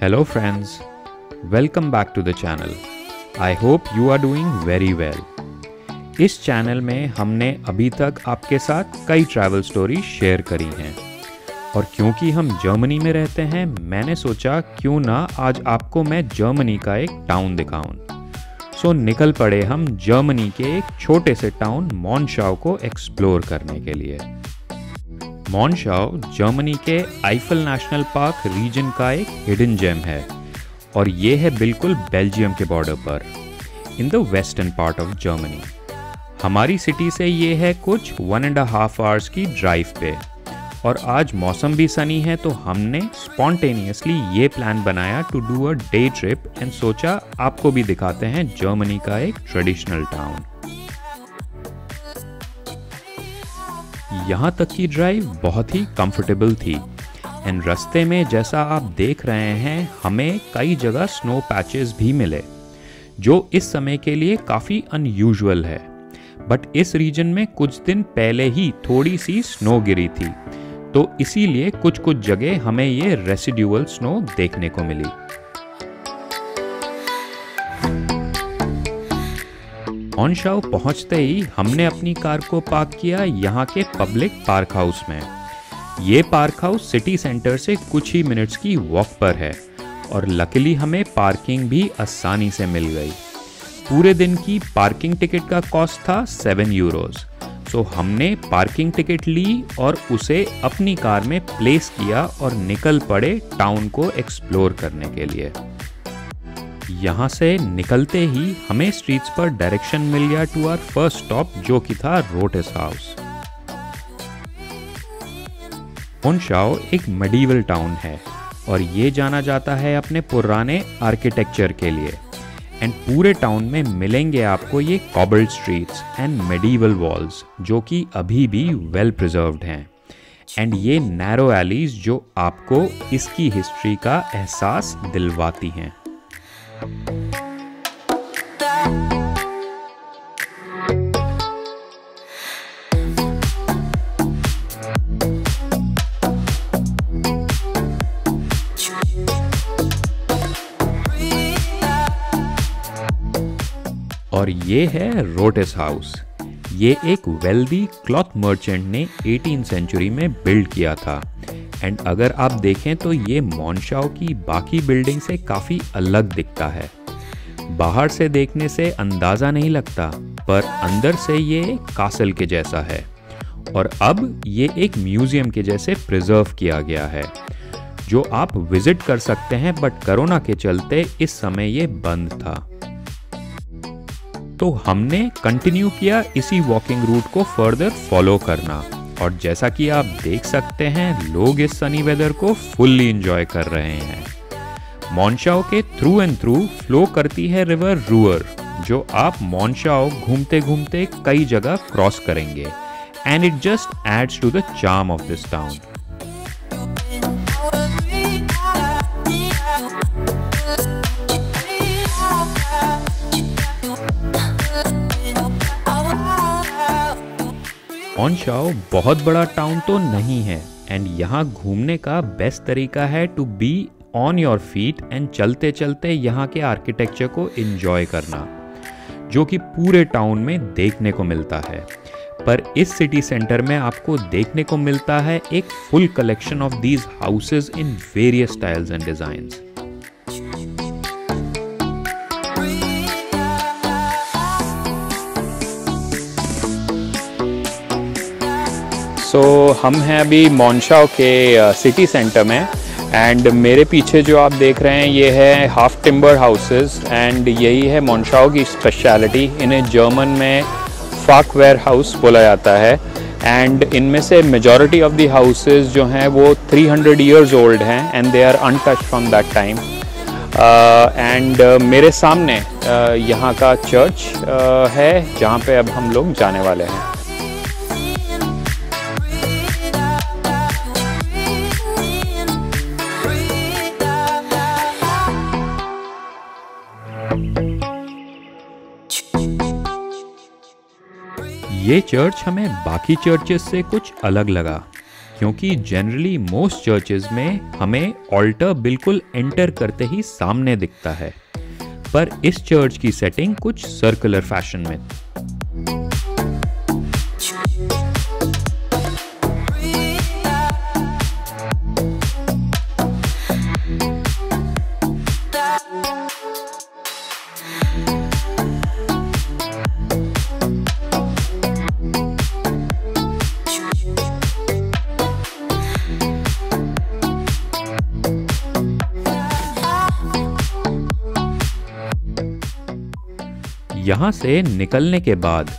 Hello friends, welcome back to the channel. I hope you are doing very well. इस channel में हमने अभी तक आपके साथ कई ट्रैवल स्टोरी शेयर करी हैं और क्योंकि हम जर्मनी में रहते हैं मैंने सोचा क्यों ना आज आपको मैं जर्मनी का एक टाउन दिखाऊं। सो निकल पड़े हम जर्मनी के एक छोटे से टाउन मॉन्शाउ को एक्सप्लोर करने के लिए। मॉन्शाउ जर्मनी के आइफल नेशनल पार्क रीजन का एक हिडन जेम है और ये है बिल्कुल बेल्जियम के बॉर्डर पर in the western part of Germany. हमारी सिटी से ये है कुछ 1.5 आवर्स की ड्राइव पे और आज मौसम भी सनी है तो हमने स्पॉन्टेनियसली ये प्लान बनाया to do a day trip and सोचा आपको भी दिखाते हैं जर्मनी का एक ट्रेडिशनल टाउन। यहाँ तक की ड्राइव बहुत ही कंफर्टेबल थी एंड रास्ते में जैसा आप देख रहे हैं हमें कई जगह स्नो पैचेस भी मिले जो इस समय के लिए काफ़ी अनयूजुअल है, बट इस रीजन में कुछ दिन पहले ही थोड़ी सी स्नो गिरी थी तो इसीलिए कुछ कुछ जगह हमें ये रेसिड्यूअल स्नो देखने को मिली। मॉन्शाउ पहुंचते ही हमने अपनी कार को पार्क किया यहाँ के पब्लिक पार्क हाउस में। ये पार्क हाउस सिटी सेंटर से कुछ ही मिनट्स की वॉक पर है और लकीली हमें पार्किंग भी आसानी से मिल गई। पूरे दिन की पार्किंग टिकट का कॉस्ट था 7 यूरोज। सो हमने पार्किंग टिकट ली और उसे अपनी कार में प्लेस किया और निकल पड़े टाउन को एक्सप्लोर करने के लिए। यहाँ से निकलते ही हमें स्ट्रीट्स पर डायरेक्शन मिल गया टू आवर फर्स्ट स्टॉप जो कि था रोटेस हाउस। मॉन्शाउ एक मेडिवल टाउन है और ये जाना जाता है अपने पुराने आर्किटेक्चर के लिए एंड पूरे टाउन में मिलेंगे आपको ये cobbled streets and medieval walls जो कि अभी भी वेल प्रिजर्व्ड हैं एंड ये नैरो एलीज जो आपको इसकी हिस्ट्री का एहसास दिलवाती हैं। और ये है रोटेस हाउस। ये एक वेल्दी क्लॉथ मर्चेंट ने 18th सेंचुरी में बिल्ड किया था एंड अगर आप देखें तो ये मॉन्शाउ की बाकी बिल्डिंग से काफ़ी अलग दिखता है। बाहर से देखने से अंदाज़ा नहीं लगता पर अंदर से ये कासल के जैसा है और अब ये एक म्यूज़ियम के जैसे प्रिजर्व किया गया है जो आप विजिट कर सकते हैं, बट कोरोना के चलते इस समय ये बंद था। तो हमने कंटिन्यू किया इसी वॉकिंग रूट को फर्दर फॉलो करना और जैसा कि आप देख सकते हैं लोग इस सनी वेदर को फुल्ली एंजॉय कर रहे हैं। मॉन्शाउ के थ्रू एंड थ्रू फ्लो करती है रिवर रूअर जो आप मॉन्शाउ घूमते घूमते कई जगह क्रॉस करेंगे and it just adds to the charm of this town. Monschau बहुत बड़ा टाउन तो नहीं है एंड यहाँ घूमने का बेस्ट तरीका है to be on your feet and चलते चलते यहाँ के आर्किटेक्चर को एंजॉय करना जो कि पूरे टाउन में देखने को मिलता है। पर इस सिटी सेंटर में आपको देखने को मिलता है एक full collection of these houses in various styles and designs. हम हैं अभी मॉन्शाउ के सिटी सेंटर में एंड मेरे पीछे जो आप देख रहे हैं ये है हाफ टिम्बर हाउसेस एंड यही है मॉन्शाउ की स्पेशलिटी। इन्हें जर्मन में फाकवेयर हाउस बोला जाता है एंड इनमें से मेजॉरिटी ऑफ द हाउसेस जो हैं वो 300 ईयर्स ओल्ड हैं and they are untouched from that time. And मेरे सामने यहाँ का चर्च है जहाँ पे अब हम लोग जाने वाले हैं। ये चर्च हमें बाकी चर्चेस से कुछ अलग लगा क्योंकि जनरली मोस्ट चर्चेज में हमें ऑल्टर बिल्कुल एंटर करते ही सामने दिखता है, पर इस चर्च की सेटिंग कुछ सर्कुलर फैशन में। यहाँ से निकलने के बाद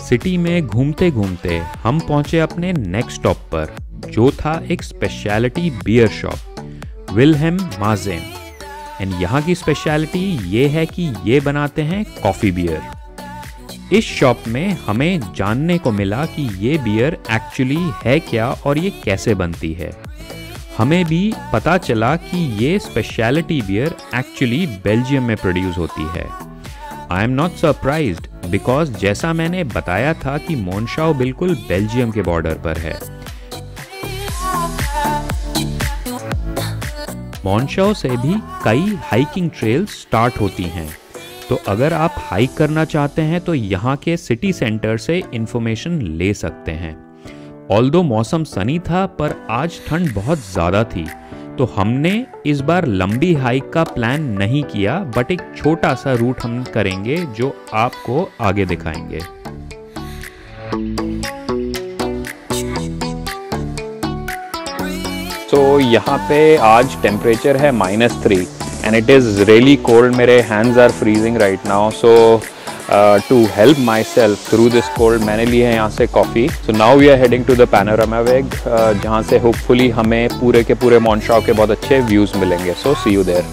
सिटी में घूमते घूमते हम पहुंचे अपने नेक्स्ट स्टॉप पर, जो था एक speciality beer shop, Wilhelm Marjen. And यहाँ की स्पेशलिटी ये है कि ये बनाते हैं कॉफ़ी बियर। इस शॉप में हमें जानने को मिला कि ये बियर एक्चुअली है क्या और ये कैसे बनती है। हमें भी पता चला कि ये स्पेशलिटी बियर एक्चुअली बेल्जियम में प्रोड्यूस होती है। I am not surprised because जैसा मैंने बताया था कि मोनशाओ बिल्कुल बेल्जियम के बॉर्डर पर है। मोनशाओ से भी कई हाइकिंग ट्रेल्स स्टार्ट होती हैं, तो अगर आप हाइक करना चाहते हैं तो यहाँ के सिटी सेंटर से इंफॉर्मेशन ले सकते हैं। ऑल्दो मौसम सनी था, पर आज ठंड बहुत ज़्यादा थी, तो हमने इस बार लंबी हाइक का प्लान नहीं किया, बट एक छोटा सा रूट हम करेंगे जो आपको आगे दिखाएंगे। तो यहाँ पे आज टेम्परेचर है -3 and it is really cold. मेरे hands are freezing right now, so to help myself through this cold मैंने ली है यहाँ से coffee. So now we are heading to the panorama weg, जहाँ से होपफुली हमें पूरे के पूरे मोनशाओ के बहुत अच्छे व्यूज़ मिलेंगे। सो सी यू देयर।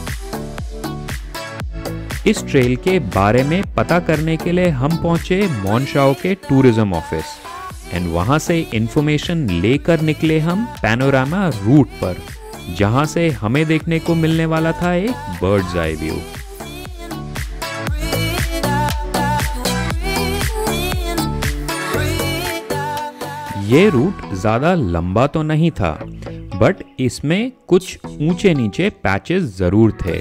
इस ट्रेल के बारे में पता करने के लिए हम पहुंचे मोनशाओ के टूरिज्म ऑफिस, एंड वहां से इंफॉर्मेशन लेकर निकले हम पैनोरामा रूट पर, जहां से हमें देखने को मिलने वाला था एक बर्ड्स आई व्यू। ये रूट ज़्यादा लंबा तो नहीं था, बट इसमें कुछ ऊंचे नीचे पैचेस ज़रूर थे,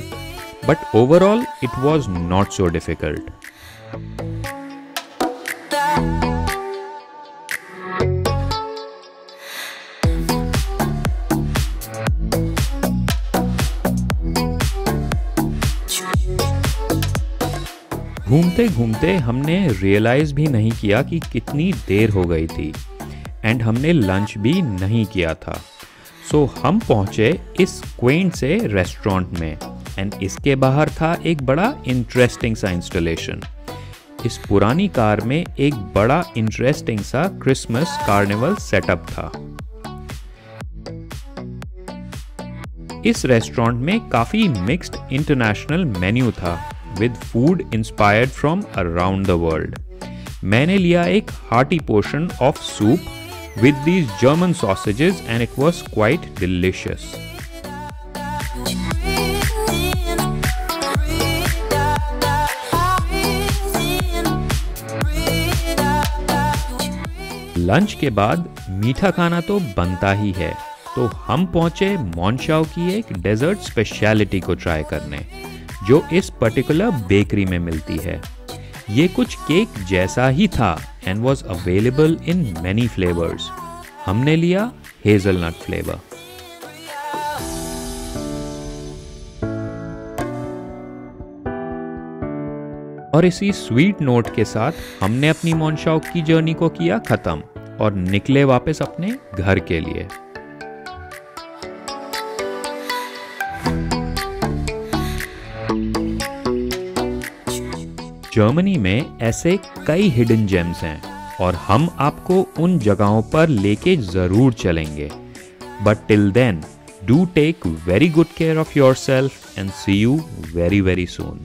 but overall it was not so difficult. घूमते घूमते हमने रियलाइज भी नहीं किया कि कितनी देर हो गई थी, एंड हमने लंच भी नहीं किया था। सो हम पहुंचे इस क्वेंट से रेस्टोरेंट में, एंड इसके बाहर था एक बड़ा इंटरेस्टिंग सा इंस्टॉलेशन। इस पुरानी कार में एक बड़ा इंटरेस्टिंग सा क्रिसमस कार्निवल सेटअप था। इस रेस्टोरेंट में काफ़ी मिक्स्ड इंटरनेशनल मेन्यू था, with food inspired from around the world. मैंने लिया एक hearty portion of soup with these German sausages and it was quite delicious. Lunch के बाद मीठा खाना तो बनता ही है, तो हम पहुंचे मोनशाओ की एक डेजर्ट स्पेशलिटी को ट्राई करने, जो इस पर्टिकुलर बेकरी में मिलती है। ये कुछ केक जैसा ही था and was available in many flavours. हमने लिया हेजलनट फ्लेवर। और इसी स्वीट नोट के साथ हमने अपनी मोनशाओ की जर्नी को किया खत्म और निकले वापस अपने घर के लिए। जर्मनी में ऐसे कई हिडन जेम्स हैं और हम आपको उन जगहों पर लेके जरूर चलेंगे। But till then, do take very good care of yourself and see you very very soon.